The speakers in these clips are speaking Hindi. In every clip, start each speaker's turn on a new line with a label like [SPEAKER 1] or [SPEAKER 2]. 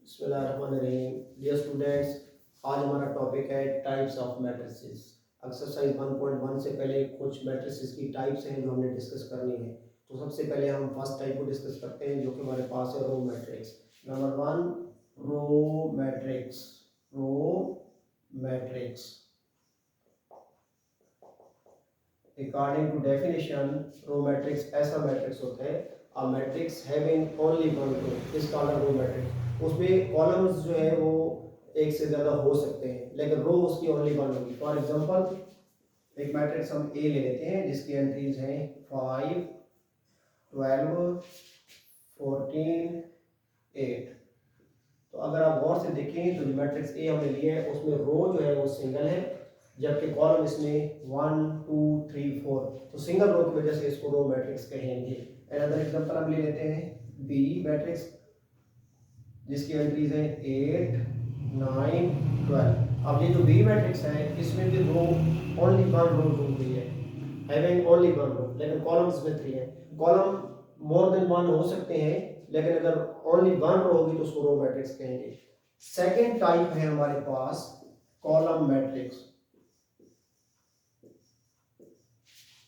[SPEAKER 1] बिस्मिल्लाहिर्रहमानिर्रहीम। डियर स्टूडेंट्स, आज हमारा टॉपिक है टाइप्स ऑफ मैट्रिसेस। एक्सरसाइज 1.1 से पहले कुछ मैट्रिसेस की टाइप्स हैं जो हमने डिस्कस करनी है। तो सबसे पहले हम फर्स्ट टाइप को डिस्कस करते हैं जो कि हमारे पास है row matrix. Number 1, row matrix. Row matrix according to definition, row matrix ऐसा मैट्रिक्स होता है a matrix having only one row is called a row matrix. उसमें कॉलम्स जो है वो एक से ज़्यादा हो सकते हैं लेकिन रो उसकी ओनली वन होगी। फॉर एग्जांपल, एक मैट्रिक्स हम ए ले लेते हैं जिसकी एंट्रीज हैं 5, 12, 14, 8। तो अगर आप गौर से देखें तो जो मैट्रिक्स ए हमने लिया है उसमें रो जो है वो सिंगल है, जबकि कॉलम इसमें 1, 2, 3, 4। तो सिंगल रो की वजह से इसको रो मैट्रिक्स कहेंगे। अनदर एग्जांपल हम ले लेते हैं बी मैट्रिक्स जिसकी एंट्रीज हैं 8, 9, 12। अब ये जो बी मैट्रिक्स है इसमें भी रो ओनली वन रो दी हुई है, हैविंग ओनली वन रो, लेकिन कॉलम्स में 3 है। कॉलम मोर देन वन हो सकते हैं लेकिन अगर ओनली वन रो होगी तो उसको रो मैट्रिक्स कहेंगे। सेकेंड टाइप है हमारे पास column matrix.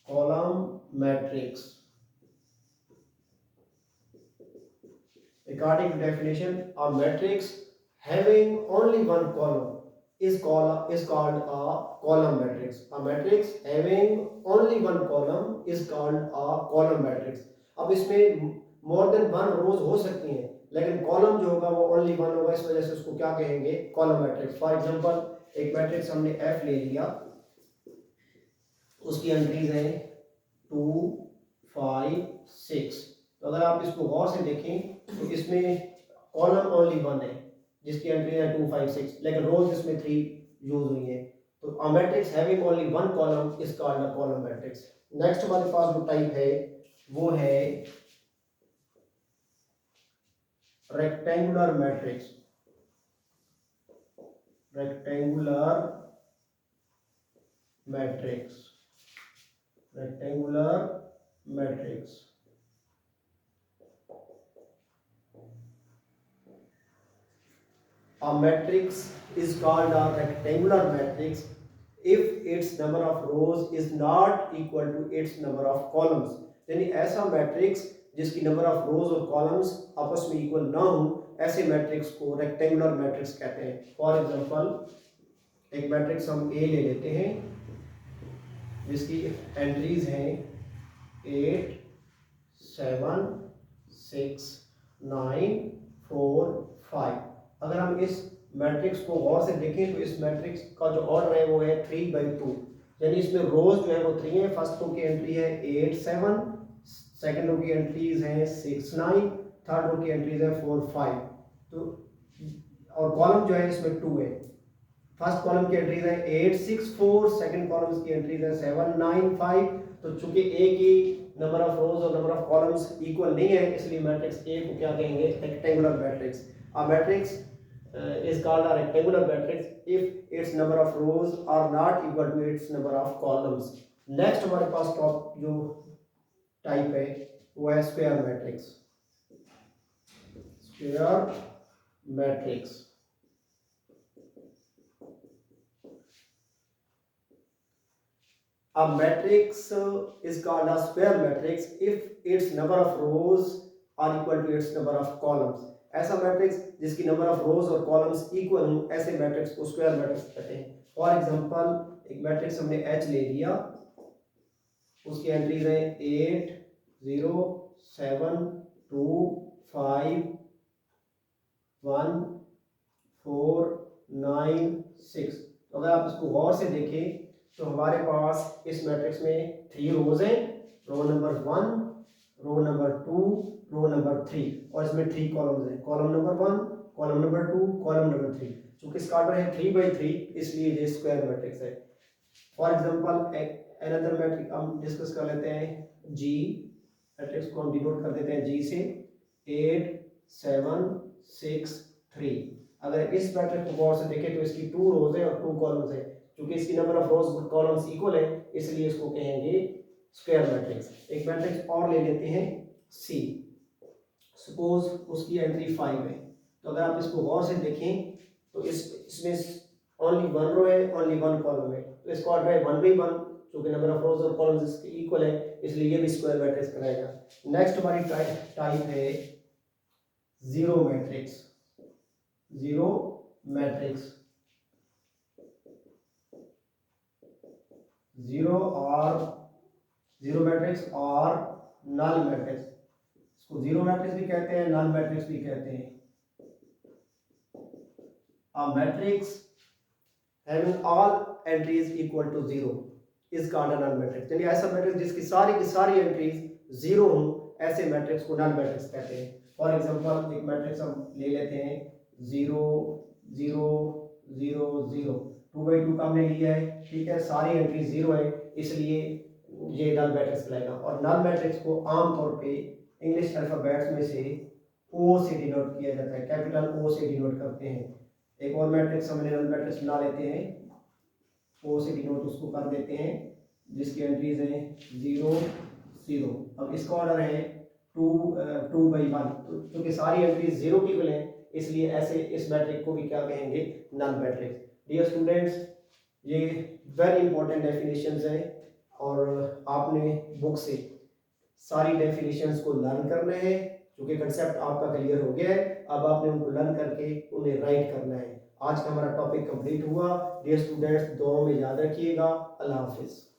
[SPEAKER 1] Column matrix according to definition, a matrix having only one column is called a column matrix. A matrix having only one column is called a column matrix. अब इसमें मोर देन वन रोज हो सकती हैं लेकिन कॉलम जो होगा वो ओनली वन होगा, इस वजह से उसको क्या कहेंगे? Column matrix. फॉर एग्जांपल, एक मैट्रिक्स हमने एफ ले लिया, उसकी एंट्रीज हैं 2, 5, 6। तो अगर आप इसको गौर से देखें तो इसमें कॉलम ओनली वन है जिसकी एंट्री है 2, 5, 6, लेकिन रोज इसमें 3 यूज हुई है। तो अ matrix having only one column is called a column matrix. Next हमारे पास जो टाइप है वो है rectangular matrix. Rectangular matrix. Rectangular matrix A matrix is called a rectangular matrix if its number of rows is not equal to its number of columns। यानी ऐसा मैट्रिक्स जिसकी नंबर ऑफ रोज और कॉलम्स आपस में इक्वल ना हो, ऐसे मैट्रिक्स को रेक्टेंगुलर मैट्रिक्स कहते हैं। फॉर एग्जांपल, एक मैट्रिक्स हम ए ले लेते हैं जिसकी एंट्रीज हैं 8, 7, 6, 9, 4, 5। अगर हम इस मैट्रिक्स को गौर से देखें तो इस मैट्रिक्स का जो ऑर्डर है वो है 3/2, यानी इसमें रोज जो है वो 3 है। फर्स्ट रो की एंट्री है 8, 7, सेकंड रो की एंट्रीज हैं 6, 9, थर्ड रो की एंट्रीज है 4, 5। तो और कॉलम जो है इसमें 2 है। फर्स्ट कॉलम की एंट्रीज है 8, 6, 4, सेकंड कॉलम की एंट्रीज है 7, 9, 5। तो चूंकि ए की नंबर ऑफ रोज और नंबर ऑफ कॉलम्स इक्वल नहीं है इसलिए मैट्रिक्स ए को क्या कहेंगे? Rectangular matrix. A matrix is called a rectangular matrix if its number of rows are not equal to its number of columns। Next हमारे पास टॉप जो टाइप है वो है square matrix. Square matrix A matrix is called a square matrix if its number of rows are equal to its number of columns। ऐसा मैट्रिक्स जिसकी नंबर ऑफ रोज और कॉलम्स इक्वल हो, ऐसे मैट्रिक्स को स्क्वायर मैट्रिक्स कहते हैं। फॉर एग्जांपल, एक मैट्रिक्स हमने एच ले लिया, उसकी एंट्रीज हैं 8, 0, 7, 2, 5, 1, 4, 9, 6। तो अगर आप इसको गौर से देखें तो हमारे पास इस मैट्रिक्स में 3 रोज हैं, row number 1, row number 2, row number 3, और इसमें 3 कॉलम्स हैं, column number 1, column number 2, column number 3। चूंकि इसका ऑर्डर है 3/3 इसलिए ये स्क्वायर मैट्रिक्स है। फॉर एग्जांपल, अनदर मैट्रिक्स हम डिस्कस कर लेते हैं जी मैट्रिक्स को हम डिनोट कर देते हैं जी से 8, 7, 6, 3। अगर इस मैट्रिक्स को गौर से देखें तो इसकी 2 रोज है और 2 कॉलम्स है। क्योंकि इसकी नंबर ऑफ रोज और कॉलम्स इक्वल है इसलिए इसको कहेंगे स्क्वायर मैट्रिक्स। एक मैट्रिक्स और ले लेते हैं सी। सपोज उसकी एंट्री 5 है, तो अगर आप इसको गौर से देखें तो इसमें ओनली वन रो है, ओनली वन कॉलम है, तो इसका ऑर्डर है 1/1, क्योंकि नंबर ऑफ रोज और कॉलम्स इसके इक्वल है, इसलिए ये भी स्क्वायर मैट्रिक्स कहलाएगा। नेक्स्ट हमारी टाइप है zero matrix. Zero matrix, zero matrix और नल मैट्रिक्स, इसको जीरो मैट्रिक्स भी कहते हैं, नल मैट्रिक्स भी कहते हैं। A matrix having all entries equal to 0 is called a null matrix। यानी ऐसा मैट्रिक्स जिसकी सारी की सारी एंट्रीज जीरो हों, ऐसे मैट्रिक्स को नल मैट्रिक्स कहते हैं। फॉर एग्जांपल एक मैट्रिक्स हम ले लेते हैं 0 0 0 0, 2/2 का हमने लिया है, ठीक है, सारी एंट्री जीरो है, इसलिए ये नल मैट्रिक्स कहलाएगा। और नल मैट्रिक्स को आमतौर पे इंग्लिश अल्फाबेट्स में से ओ से डिनोट किया जाता है, कैपिटल ओ से डिनोट करते हैं। एक और मैट्रिक्स हमने नल मैट्रिक्स बना लेते हैं, ओ से डिनोट उसको कर देते हैं, जिसकी एंट्रीज हैं 0 0। अब इसका ऑर्डर है 2/1, क्योंकि सारी एंट्रीज जीरो की इक्वल हैं, इसलिए ऐसे इस मैट्रिक्स को भी क्या कहेंगे, नल मैट्रिक्स। डियर स्टूडेंट्स, ये वेरी इंपॉर्टेंट डेफिनेशंस हैं और आपने बुक से सारी डेफिनेशंस को लर्न करना है, क्योंकि कंसेप्ट आपका क्लियर हो गया है। अब आपने उनको लर्न करके उन्हें राइट करना है। आज का हमारा टॉपिक कंप्लीट हुआ। डियर स्टूडेंट्स, दुआओं में याद रखिएगा। अल्लाह हाफिज़।